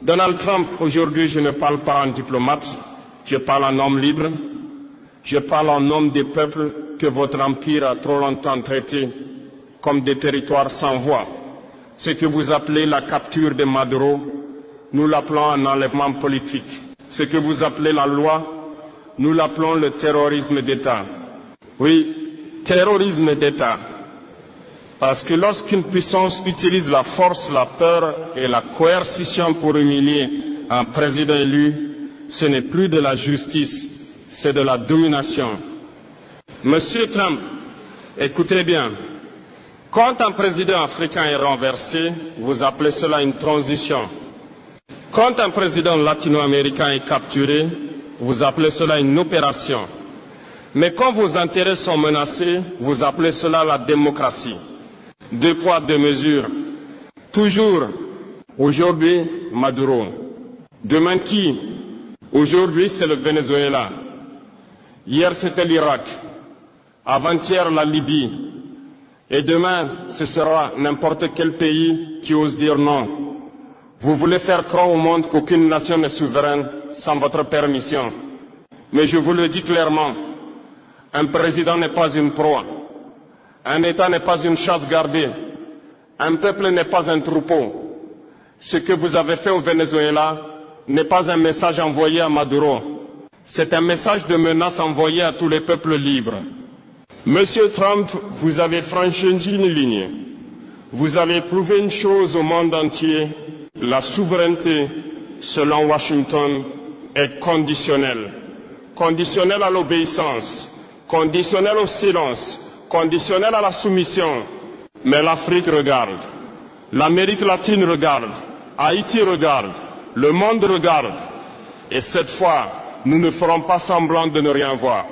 Donald Trump, aujourd'hui, je ne parle pas en diplomate, je parle en homme libre, je parle en homme des peuples que votre empire a trop longtemps traités comme des territoires sans voix. Ce que vous appelez la capture de Maduro, nous l'appelons un enlèvement politique. Ce que vous appelez la loi, nous l'appelons le terrorisme d'État. Oui, terrorisme d'État. Parce que lorsqu'une puissance utilise la force, la peur et la coercition pour humilier un président élu, ce n'est plus de la justice, c'est de la domination. Monsieur Trump, écoutez bien, quand un président africain est renversé, vous appelez cela une transition. Quand un président latino-américain est capturé, vous appelez cela une opération. Mais quand vos intérêts sont menacés, vous appelez cela la démocratie. Deux poids, deux mesures. Toujours, aujourd'hui, Maduro. Demain qui? Aujourd'hui, c'est le Venezuela. Hier, c'était l'Irak. Avant-hier, la Libye. Et demain, ce sera n'importe quel pays qui ose dire non. Vous voulez faire croire au monde qu'aucune nation n'est souveraine sans votre permission. Mais je vous le dis clairement, un président n'est pas une proie. Un État n'est pas une chasse gardée. Un peuple n'est pas un troupeau. Ce que vous avez fait au Venezuela n'est pas un message envoyé à Maduro. C'est un message de menace envoyé à tous les peuples libres. Monsieur Trump, vous avez franchi une ligne. Vous avez prouvé une chose au monde entier. La souveraineté, selon Washington, est conditionnelle. Conditionnelle à l'obéissance, conditionnelle au silence, conditionnelle à la soumission. Mais l'Afrique regarde, l'Amérique latine regarde, Haïti regarde, le monde regarde. Et cette fois, nous ne ferons pas semblant de ne rien voir.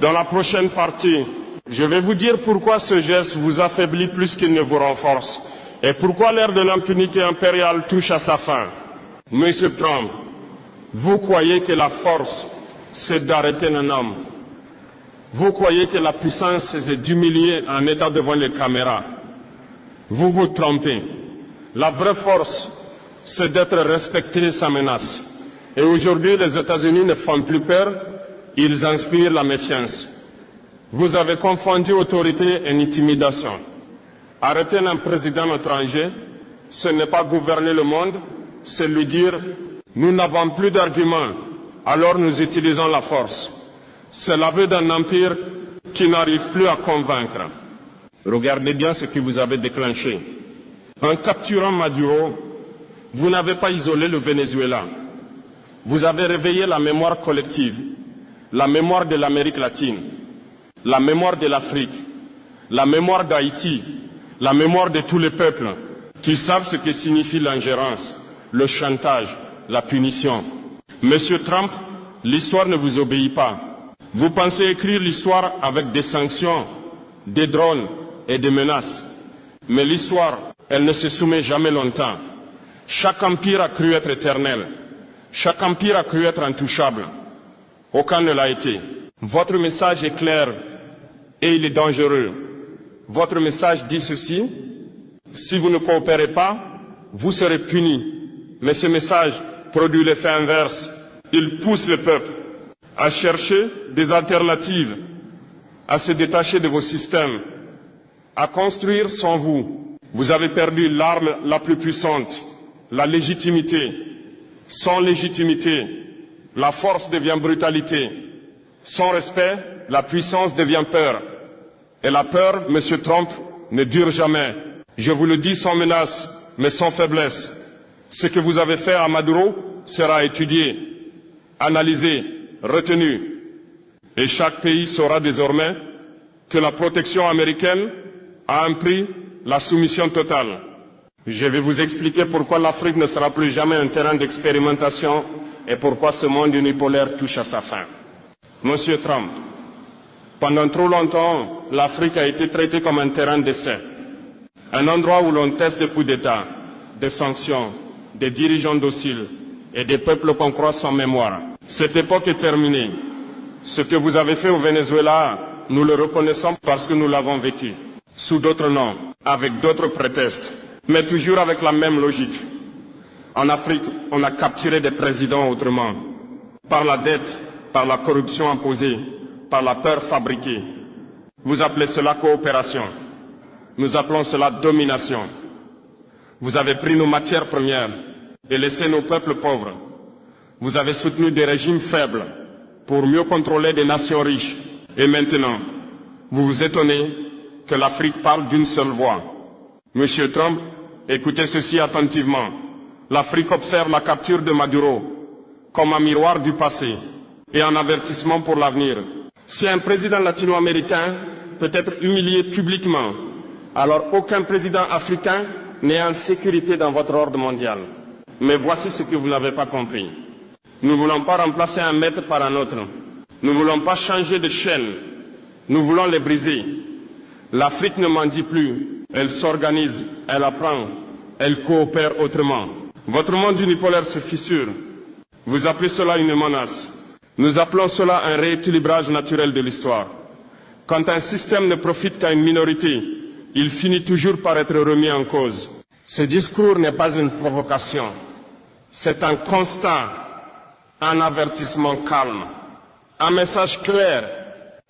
Dans la prochaine partie, je vais vous dire pourquoi ce geste vous affaiblit plus qu'il ne vous renforce et pourquoi l'ère de l'impunité impériale touche à sa fin. Monsieur Trump, vous croyez que la force, c'est d'arrêter un homme. Vous croyez que la puissance, c'est d'humilier un État devant les caméras. Vous vous trompez. La vraie force, c'est d'être respecté sans menace. Et aujourd'hui, les États-Unis ne font plus peur, ils inspirent la méfiance. Vous avez confondu autorité et intimidation. Arrêter un président étranger, ce n'est pas gouverner le monde, c'est lui dire « nous n'avons plus d'arguments, alors nous utilisons la force ». C'est l'aveu d'un empire qui n'arrive plus à convaincre. Regardez bien ce que vous avez déclenché. En capturant Maduro, vous n'avez pas isolé le Venezuela. Vous avez réveillé la mémoire collective, la mémoire de l'Amérique latine, la mémoire de l'Afrique, la mémoire d'Haïti, la mémoire de tous les peuples qui savent ce que signifie l'ingérence, le chantage, la punition. Monsieur Trump, l'histoire ne vous obéit pas. Vous pensez écrire l'histoire avec des sanctions, des drones et des menaces. Mais l'histoire, elle ne se soumet jamais longtemps. Chaque empire a cru être éternel. Chaque empire a cru être intouchable. Aucun ne l'a été. Votre message est clair et il est dangereux. Votre message dit ceci: si vous ne coopérez pas, vous serez punis. Mais ce message produit l'effet inverse. Il pousse le peuple à chercher des alternatives, à se détacher de vos systèmes, à construire sans vous. Vous avez perdu l'arme la plus puissante, la légitimité. Sans légitimité, la force devient brutalité. Sans respect, la puissance devient peur. Et la peur, Monsieur Trump, ne dure jamais. Je vous le dis sans menace, mais sans faiblesse. Ce que vous avez fait à Maduro sera étudié, analysé, retenu. Et chaque pays saura désormais que la protection américaine a un prix, la soumission totale. Je vais vous expliquer pourquoi l'Afrique ne sera plus jamais un terrain d'expérimentation et pourquoi ce monde unipolaire touche à sa fin. Monsieur Trump, pendant trop longtemps, l'Afrique a été traitée comme un terrain d'essai, un endroit où l'on teste des coups d'État, des sanctions, des dirigeants dociles et des peuples qu'on croit sans mémoire. Cette époque est terminée. Ce que vous avez fait au Venezuela, nous le reconnaissons parce que nous l'avons vécu, sous d'autres noms, avec d'autres prétextes, mais toujours avec la même logique. En Afrique, on a capturé des présidents autrement, par la dette, par la corruption imposée, par la peur fabriquée. Vous appelez cela coopération. Nous appelons cela domination. Vous avez pris nos matières premières et laissé nos peuples pauvres. Vous avez soutenu des régimes faibles pour mieux contrôler des nations riches. Et maintenant, vous vous étonnez que l'Afrique parle d'une seule voix. Monsieur Trump, écoutez ceci attentivement. L'Afrique observe la capture de Maduro comme un miroir du passé et un avertissement pour l'avenir. Si un président latino-américain peut être humilié publiquement, alors aucun président africain n'est en sécurité dans votre ordre mondial. Mais voici ce que vous n'avez pas compris. Nous ne voulons pas remplacer un maître par un autre. Nous ne voulons pas changer de chaîne. Nous voulons les briser. L'Afrique ne mendie plus. Elle s'organise, elle apprend, elle coopère autrement. Votre monde unipolaire se fissure. Vous appelez cela une menace. Nous appelons cela un rééquilibrage naturel de l'histoire. Quand un système ne profite qu'à une minorité, il finit toujours par être remis en cause. Ce discours n'est pas une provocation. C'est un constat, un avertissement calme, un message clair.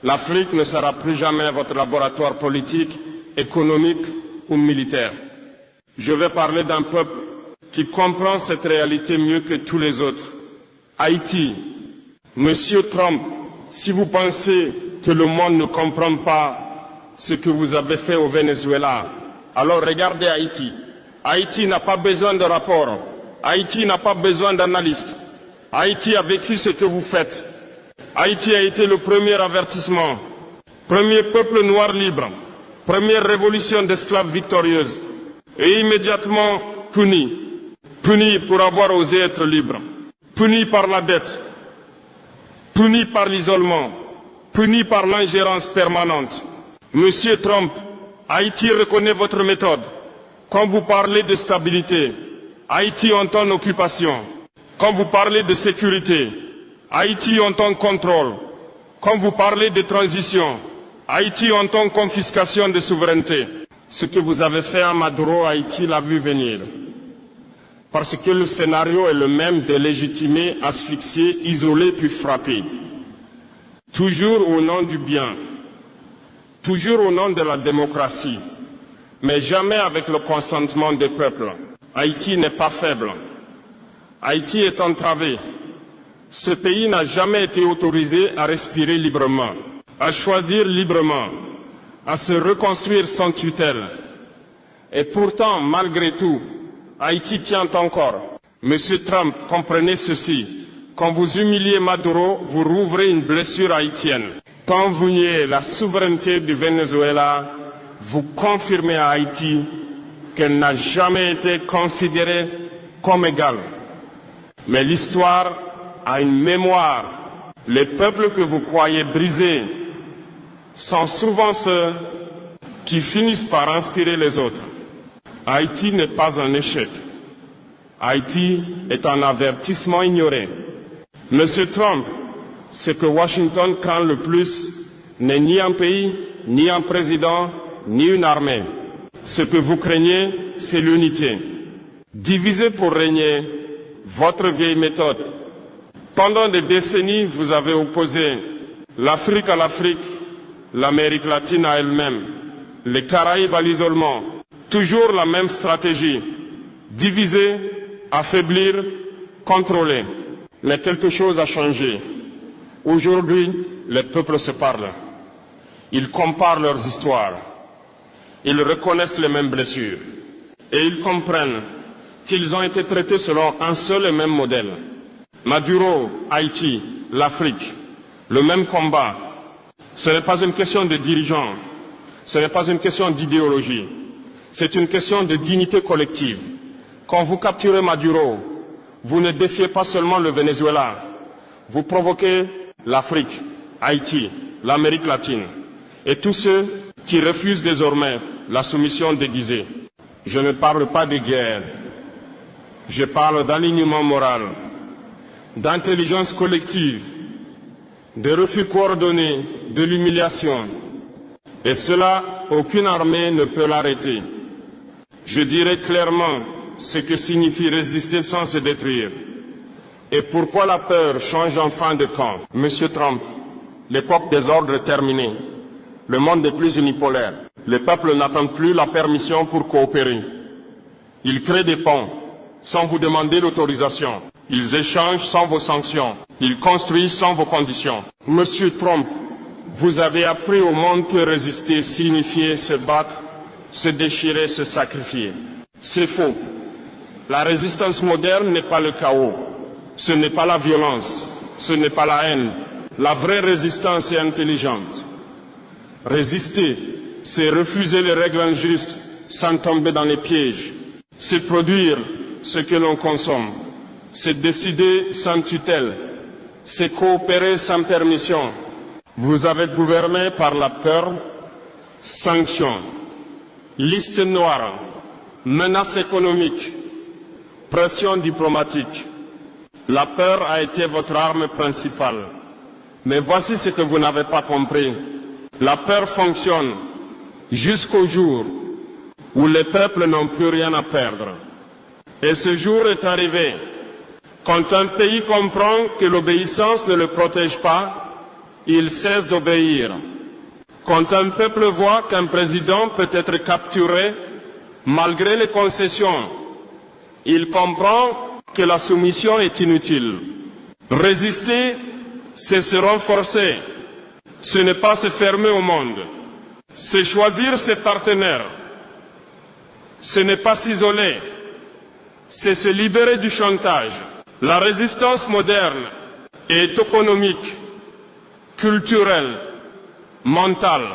L'Afrique ne sera plus jamais votre laboratoire politique, économique ou militaire. Je vais parler d'un peuple qui comprend cette réalité mieux que tous les autres. Haïti. Monsieur Trump, si vous pensez que le monde ne comprend pas ce que vous avez fait au Venezuela, alors regardez Haïti. Haïti n'a pas besoin de rapport. Haïti n'a pas besoin d'analystes. Haïti a vécu ce que vous faites. Haïti a été le premier avertissement, premier peuple noir libre, première révolution d'esclaves victorieuse, et immédiatement puni. Puni pour avoir osé être libre, puni par la dette, puni par l'isolement, puni par l'ingérence permanente. Monsieur Trump, Haïti reconnaît votre méthode. Quand vous parlez de stabilité, Haïti entend occupation. Quand vous parlez de sécurité, Haïti entend contrôle. Quand vous parlez de transition, Haïti entend confiscation de souveraineté. Ce que vous avez fait à Maduro, Haïti l'a vu venir. Parce que le scénario est le même de légitimer, asphyxier, isoler puis frapper. Toujours au nom du bien, toujours au nom de la démocratie, mais jamais avec le consentement des peuples. Haïti n'est pas faible. Haïti est entravé. Ce pays n'a jamais été autorisé à respirer librement, à choisir librement, à se reconstruire sans tutelle. Et pourtant, malgré tout, Haïti tient encore. Monsieur Trump, comprenez ceci. Quand vous humiliez Maduro, vous rouvrez une blessure haïtienne. Quand vous niez la souveraineté du Venezuela, vous confirmez à Haïti qu'elle n'a jamais été considérée comme égale. Mais l'histoire a une mémoire. Les peuples que vous croyez brisés sont souvent ceux qui finissent par inspirer les autres. Haïti n'est pas un échec. Haïti est un avertissement ignoré. Monsieur Trump, ce que Washington craint le plus n'est ni un pays, ni un président, ni une armée. Ce que vous craignez, c'est l'unité. Diviser pour régner, votre vieille méthode. Pendant des décennies, vous avez opposé l'Afrique à l'Afrique, l'Amérique latine à elle-même, les Caraïbes à l'isolement. Toujours la même stratégie. Diviser, affaiblir, contrôler. Mais quelque chose a changé. Aujourd'hui, les peuples se parlent. Ils comparent leurs histoires. Ils reconnaissent les mêmes blessures. Et ils comprennent qu'ils ont été traités selon un seul et même modèle. Maduro, Haïti, l'Afrique, le même combat. Ce n'est pas une question de dirigeants. Ce n'est pas une question d'idéologie. C'est une question de dignité collective. Quand vous capturez Maduro, vous ne défiez pas seulement le Venezuela. Vous provoquez l'Afrique, Haïti, l'Amérique latine et tous ceux qui refusent désormais la soumission déguisée. Je ne parle pas de guerre. Je parle d'alignement moral, d'intelligence collective, de refus coordonné, de l'humiliation. Et cela, aucune armée ne peut l'arrêter. Je dirais clairement ce que signifie résister sans se détruire. Et pourquoi la peur change enfin de camp? Monsieur Trump, l'époque des ordres est terminée. Le monde n'est plus unipolaire. Les peuples n'attendent plus la permission pour coopérer. Ils créent des ponts sans vous demander l'autorisation. Ils échangent sans vos sanctions. Ils construisent sans vos conditions. Monsieur Trump, vous avez appris au monde que résister signifiait se battre, se déchirer, se sacrifier. C'est faux. La résistance moderne n'est pas le chaos. Ce n'est pas la violence. Ce n'est pas la haine. La vraie résistance est intelligente. Résister, c'est refuser les règles injustes sans tomber dans les pièges. C'est produire ce que l'on consomme. C'est décider sans tutelle. C'est coopérer sans permission. Vous avez gouverné par la peur, sanctions, liste noire, menaces économiques, pression diplomatique. La peur a été votre arme principale. Mais voici ce que vous n'avez pas compris. La peur fonctionne jusqu'au jour où les peuples n'ont plus rien à perdre. Et ce jour est arrivé. Quand un pays comprend que l'obéissance ne le protège pas, il cesse d'obéir. Quand un peuple voit qu'un président peut être capturé malgré les concessions, il comprend que la soumission est inutile. Résister, c'est se renforcer. Ce n'est pas se fermer au monde. C'est choisir ses partenaires. Ce n'est pas s'isoler. C'est se libérer du chantage. La résistance moderne est économique, culturelle, mentale.